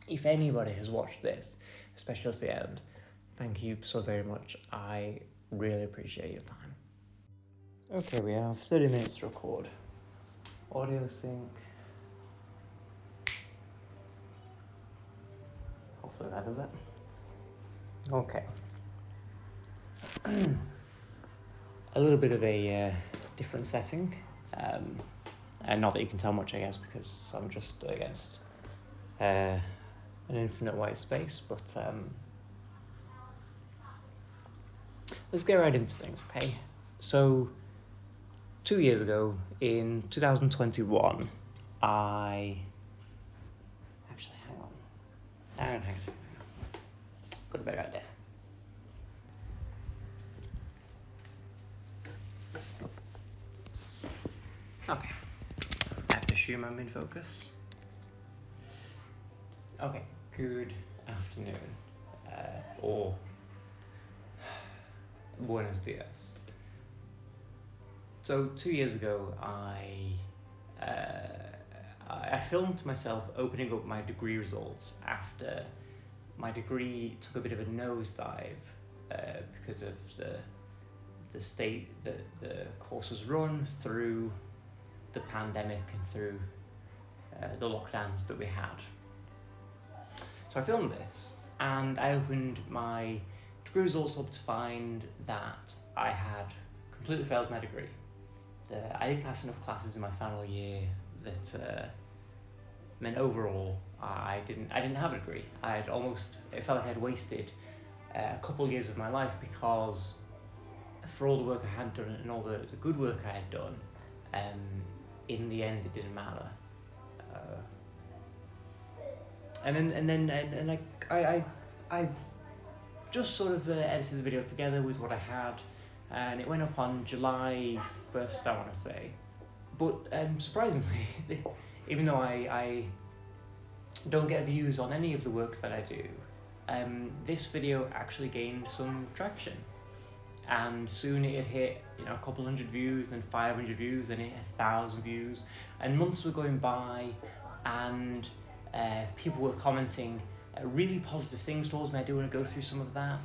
if anybody has watched this, especially at the end, thank you so very much. I really appreciate your time. Okay, we have 30 minutes to record. Audio sync. Hopefully that does it. Okay. A little bit of a different setting. And not that you can tell much, I guess, because I'm just against an infinite white space, but let's get right into things, okay? So, 2 years ago, in 2021, Actually, hang on. Got a better idea. Okay. I have to assume I'm in focus. Okay, good afternoon. Or buenos dias. So 2 years ago, I filmed myself opening up my degree results after my degree took a bit of a nosedive because of the state that the course was run through the pandemic and through the lockdowns that we had. So I filmed this and I opened my degree results up to find that I had completely failed my degree. I didn't pass enough classes in my final year that meant overall I didn't have a degree. It felt like I'd wasted a couple of years of my life, because for all the work I had done and all the good work I had done, in the end it didn't matter. I just sort of edited the video together with what I had, and it went up on July 1st, I want to say. But surprisingly, even though I don't get views on any of the work that I do, this video actually gained some traction. And soon it hit, a couple hundred views, then 500 views, then it hit 1,000 views. And months were going by, and people were commenting really positive things towards me. I do want to go through some of that.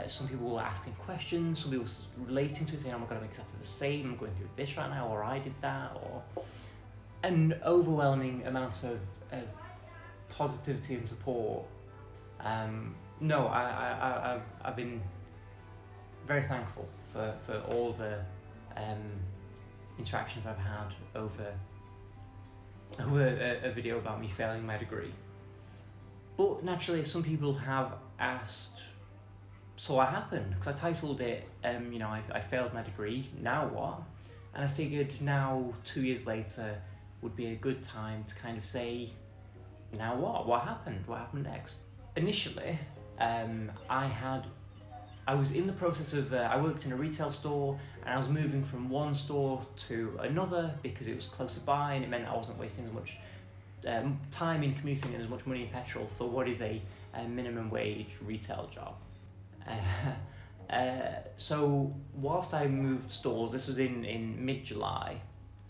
Some people were asking questions, some people were relating to it, saying, oh my god, I'm exactly the same, I'm going through this right now, or I did that, or an overwhelming amount of positivity and support. No, I've been very thankful for all the interactions I've had over a video about me failing my degree. But naturally, some people have asked, so what happened? Because I titled it, I failed my degree, now what? And I figured now, 2 years later, would be a good time to kind of say, now what? What happened? What happened next? Initially, I was in the process of, I worked in a retail store, and I was moving from one store to another because it was closer by, and it meant I wasn't wasting as much time in commuting and as much money in petrol for what is a minimum wage retail job. So whilst I moved stores, this was in mid-July,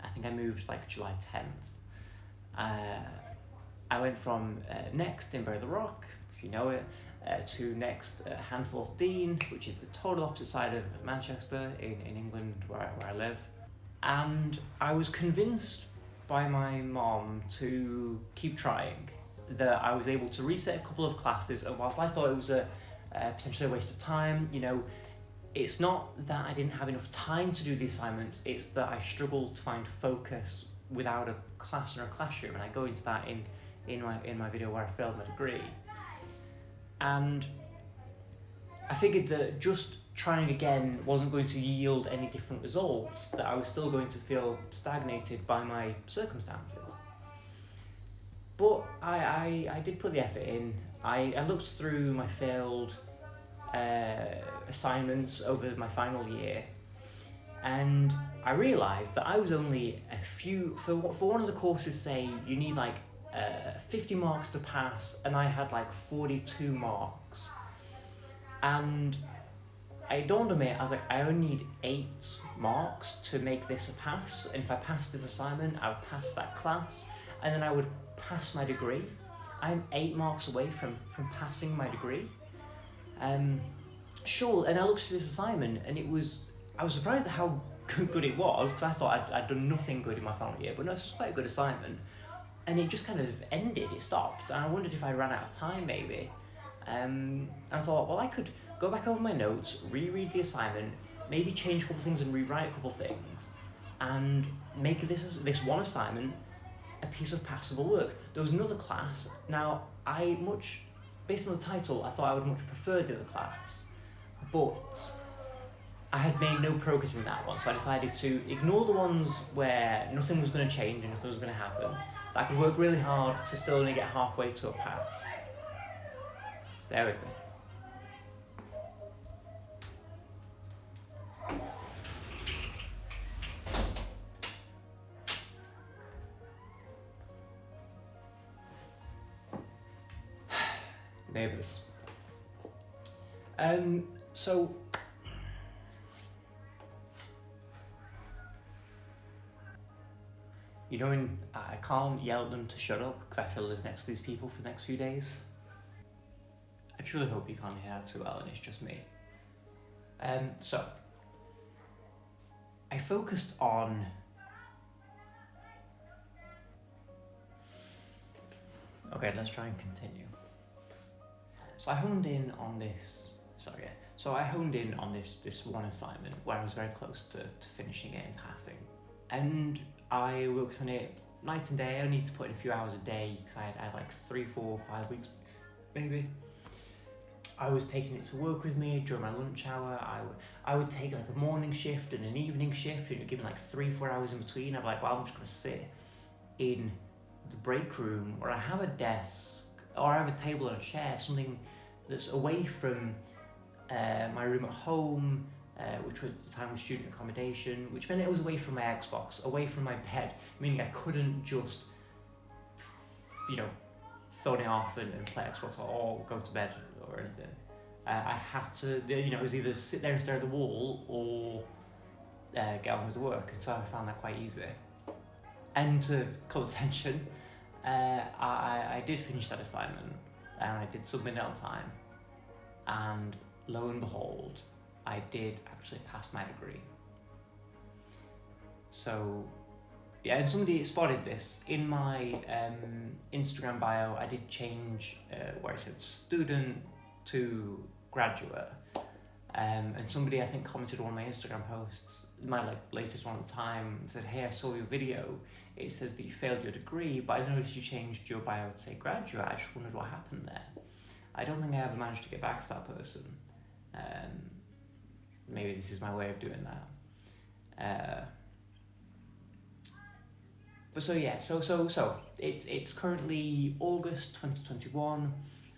I think I moved like July 10th, I went from Next in Bury the Rock, if you know it, to Next Handforth Dean, which is the total opposite side of Manchester in England, where I live. And I was convinced by my mom to keep trying, that I was able to reset a couple of classes, and whilst I thought it was potentially a waste of time, it's not that I didn't have enough time to do the assignments, it's that I struggled to find focus without a class or a classroom, and I go into that in my video where I failed my degree. And I figured that just trying again wasn't going to yield any different results, that I was still going to feel stagnated by my circumstances. But I did put the effort in. I looked through my failed assignments over my final year, and I realised that I was only for one of the courses, say you need like 50 marks to pass, and I had like 42 marks. And it dawned on me, I was like, I only need 8 marks to make this a pass, and if I pass this assignment, I would pass that class, and then I would pass my degree. I'm 8 marks away from passing my degree. Sure, and I looked through this assignment, and I was surprised at how good it was, because I thought I'd done nothing good in my final year, but no, it's quite a good assignment. And it just kind of ended, it stopped, and I wondered if I ran out of time maybe. And I thought, well, I could go back over my notes, reread the assignment, maybe change a couple things and rewrite a couple things, and make this one assignment a piece of passable work. There was another class. Now, based on the title, I thought I would much prefer the other class, but I had made no progress in that one, so I decided to ignore the ones where nothing was going to change and nothing was going to happen. That I could work really hard to still only get halfway to a pass. Bear with me. Neighbours. So you know, I can't yell at them to shut up because I have to live next to these people for the next few days. I truly hope you can't hear that too well and it's just me. So I focused on okay, let's try and continue. So I honed in on this this one assignment where I was very close to finishing it and passing. And I worked on it night and day. I need to put in a few hours a day because I had like 3, 4, 5 weeks, maybe. I was taking it to work with me during my lunch hour. I would take like a morning shift and an evening shift, and give me like 3, 4 hours in between. I'd be like, well, I'm just gonna sit in the break room, or I have a desk, or I have a table and a chair, something that's away from my room at home, which at the time was student accommodation, which meant it was away from my Xbox, away from my bed, meaning I couldn't just, phone it off and play Xbox or go to bed or anything. I had to, it was either sit there and stare at the wall or get on with the work, and so I found that quite easy. And to call attention, I did finish that assignment, and I did submit it on time, and lo and behold, I did actually pass my degree. So, yeah, and somebody spotted this. In my Instagram bio, I did change where it said student to graduate. And somebody, I think, commented on one of my Instagram posts, my latest one at the time, and said, hey, I saw your video. It says that you failed your degree, but I noticed you changed your bio to say graduate. I just wondered what happened there. I don't think I ever managed to get back to that person. Maybe this is my way of doing that. But so yeah, so it's currently August 2021.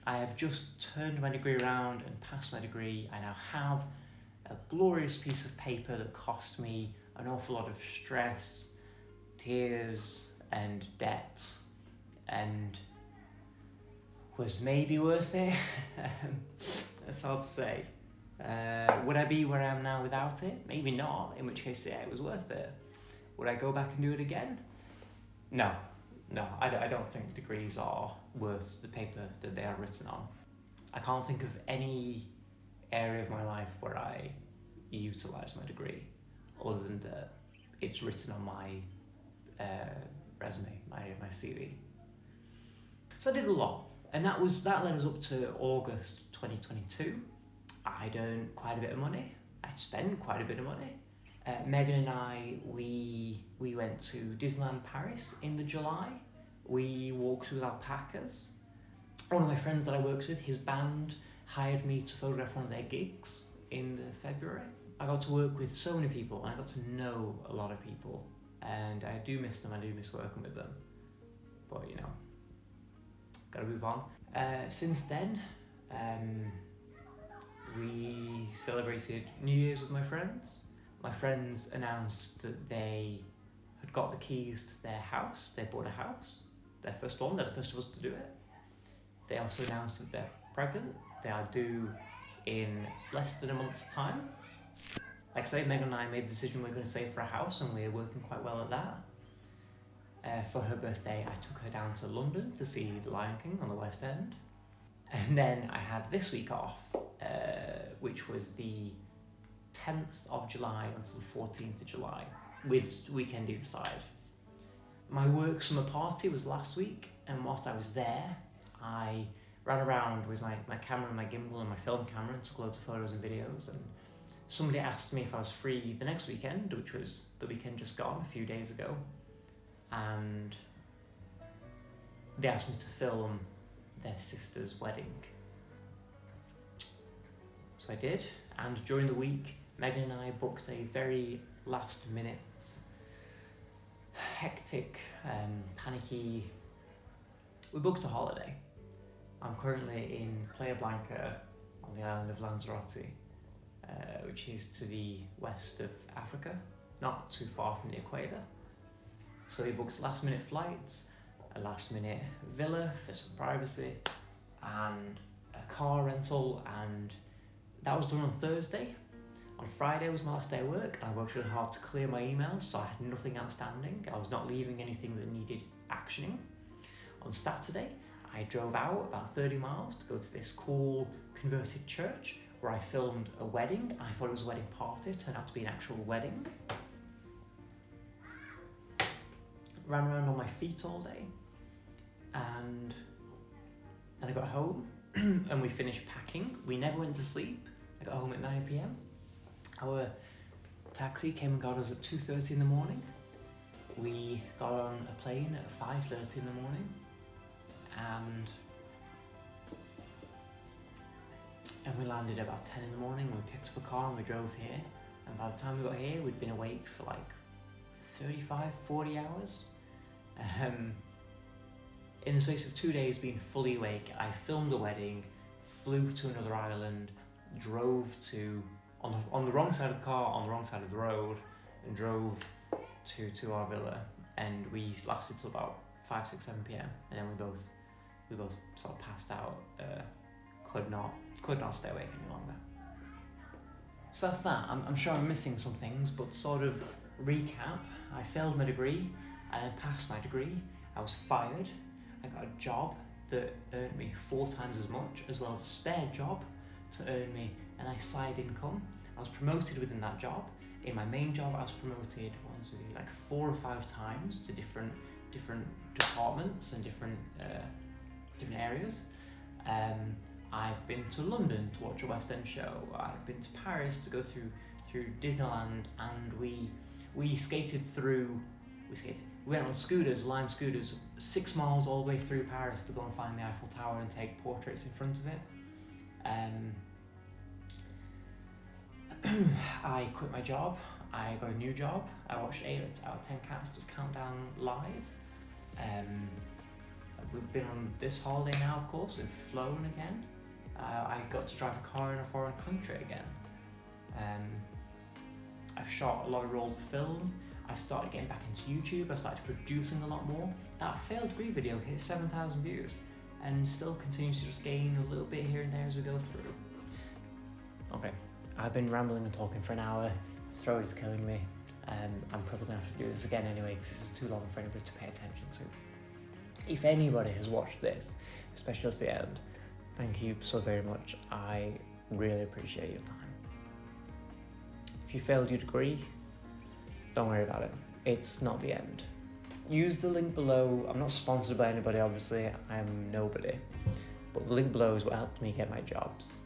I have just turned my degree around and passed my degree. I now have a glorious piece of paper that cost me an awful lot of stress, tears, and debt, and was maybe worth it. That's hard to say. Would I be where I am now without it? Maybe not, in which case, yeah, it was worth it. Would I go back and do it again? No, I don't think degrees are worth the paper that they are written on. I can't think of any area of my life where I utilise my degree, other than that it's written on my resume, my CV. So I did a lot, and that led us up to August 2022. I'd earned quite a bit of money. I'd spent quite a bit of money. Megan and I, we went to Disneyland Paris in the July. We walked with alpacas. One of my friends that I worked with, his band hired me to photograph one of their gigs in February. I got to work with so many people, and I got to know a lot of people, and I do miss them. I do miss working with them, but gotta move on. Since then, we celebrated New Year's with my friends. My friends announced that they had got the keys to their house. They bought a house, their first one. They're the first of us to do it. They also announced that they're pregnant. They are due in less than a month's time. Like I say, Megan and I made the decision we're going to save for a house, and we're working quite well at that. For her birthday, I took her down to London to see The Lion King on the West End. And then I had this week off, which was the 10th of July until the 14th of July, with weekend either side. My work summer party was last week, and whilst I was there, I ran around with my camera and my gimbal and my film camera and took loads of photos and videos, and somebody asked me if I was free the next weekend, which was the weekend just gone, a few days ago, and they asked me to film their sister's wedding. So I did, and during the week, Megan and I booked a very last minute, hectic, panicky, we booked a holiday. I'm currently in Playa Blanca on the island of Lanzarote, which is to the west of Africa, not too far from the equator. So we booked last minute flights, a last minute villa for some privacy, and a car rental, and that was done on Thursday. On Friday was my last day of work, and I worked really hard to clear my emails, so I had nothing outstanding. I was not leaving anything that needed actioning. On Saturday, I drove out about 30 miles to go to this cool converted church where I filmed a wedding. I thought it was a wedding party, it turned out to be an actual wedding. Ran around on my feet all day, and then I got home and we finished packing. We never went to sleep. I got home at 9 p.m. Our taxi came and got us at 2:30 in the morning. We got on a plane at 5:30 in the morning, and we landed about 10 in the morning. We picked up a car and we drove here, and by the time we got here we'd been awake for like 35-40 hours. In the space of 2 days being fully awake, I filmed a wedding, flew to another island, drove to on the wrong side of the car, on the wrong side of the road, and drove to our villa, and we lasted till about 5, 6, 7 p.m. and then we both sort of passed out, could not stay awake any longer. So that's that. I'm sure I'm missing some things, but sort of recap, I failed my degree, I then passed my degree, I was fired, I got a job that earned me 4 times as much, as well as a spare job to earn me a nice side income. I was promoted within that job. In my main job, I was promoted like 4 or 5 times to different departments and different areas. I've been to London to watch a West End show. I've been to Paris to go through Disneyland, and we skated through. We went on scooters, lime scooters, 6 miles all the way through Paris to go and find the Eiffel Tower and take portraits in front of it. I quit my job, I got a new job, I watched 8 out of 10 Cats Countdown live. We've been on this holiday now, of course, we've flown again. I got to drive a car in a foreign country again. I've shot a lot of rolls of film. I started getting back into YouTube, I started producing a lot more. That failed degree video hit 7,000 views and still continues to just gain a little bit here and there as we go through. Okay, I've been rambling and talking for an hour, my throat is killing me. I'm probably going to have to do this again anyway because this is too long for anybody to pay attention to. If anybody has watched this, especially at the end, thank you so very much. I really appreciate your time. If you failed your degree, don't worry about it. It's not the end. Use the link below. I'm not sponsored by anybody, obviously. I'm nobody. But the link below is what helped me get my jobs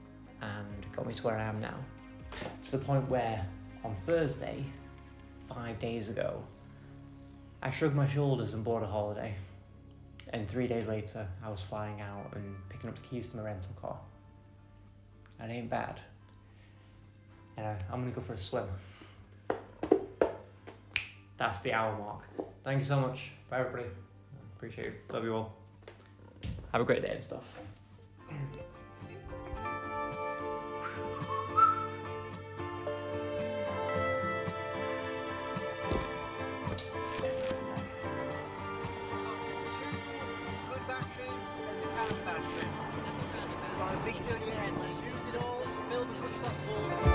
and got me to where I am now. To the point where on Thursday, 5 days ago, I shrugged my shoulders and bought a holiday. And 3 days later, I was flying out and picking up the keys to my rental car. That ain't bad. I'm gonna go for a swim. That's the hour mark. Thank you so much. Bye everybody. Appreciate you. Love you all. Have a great day and stuff. Big dirty hand. Use it all, fill as much as possible.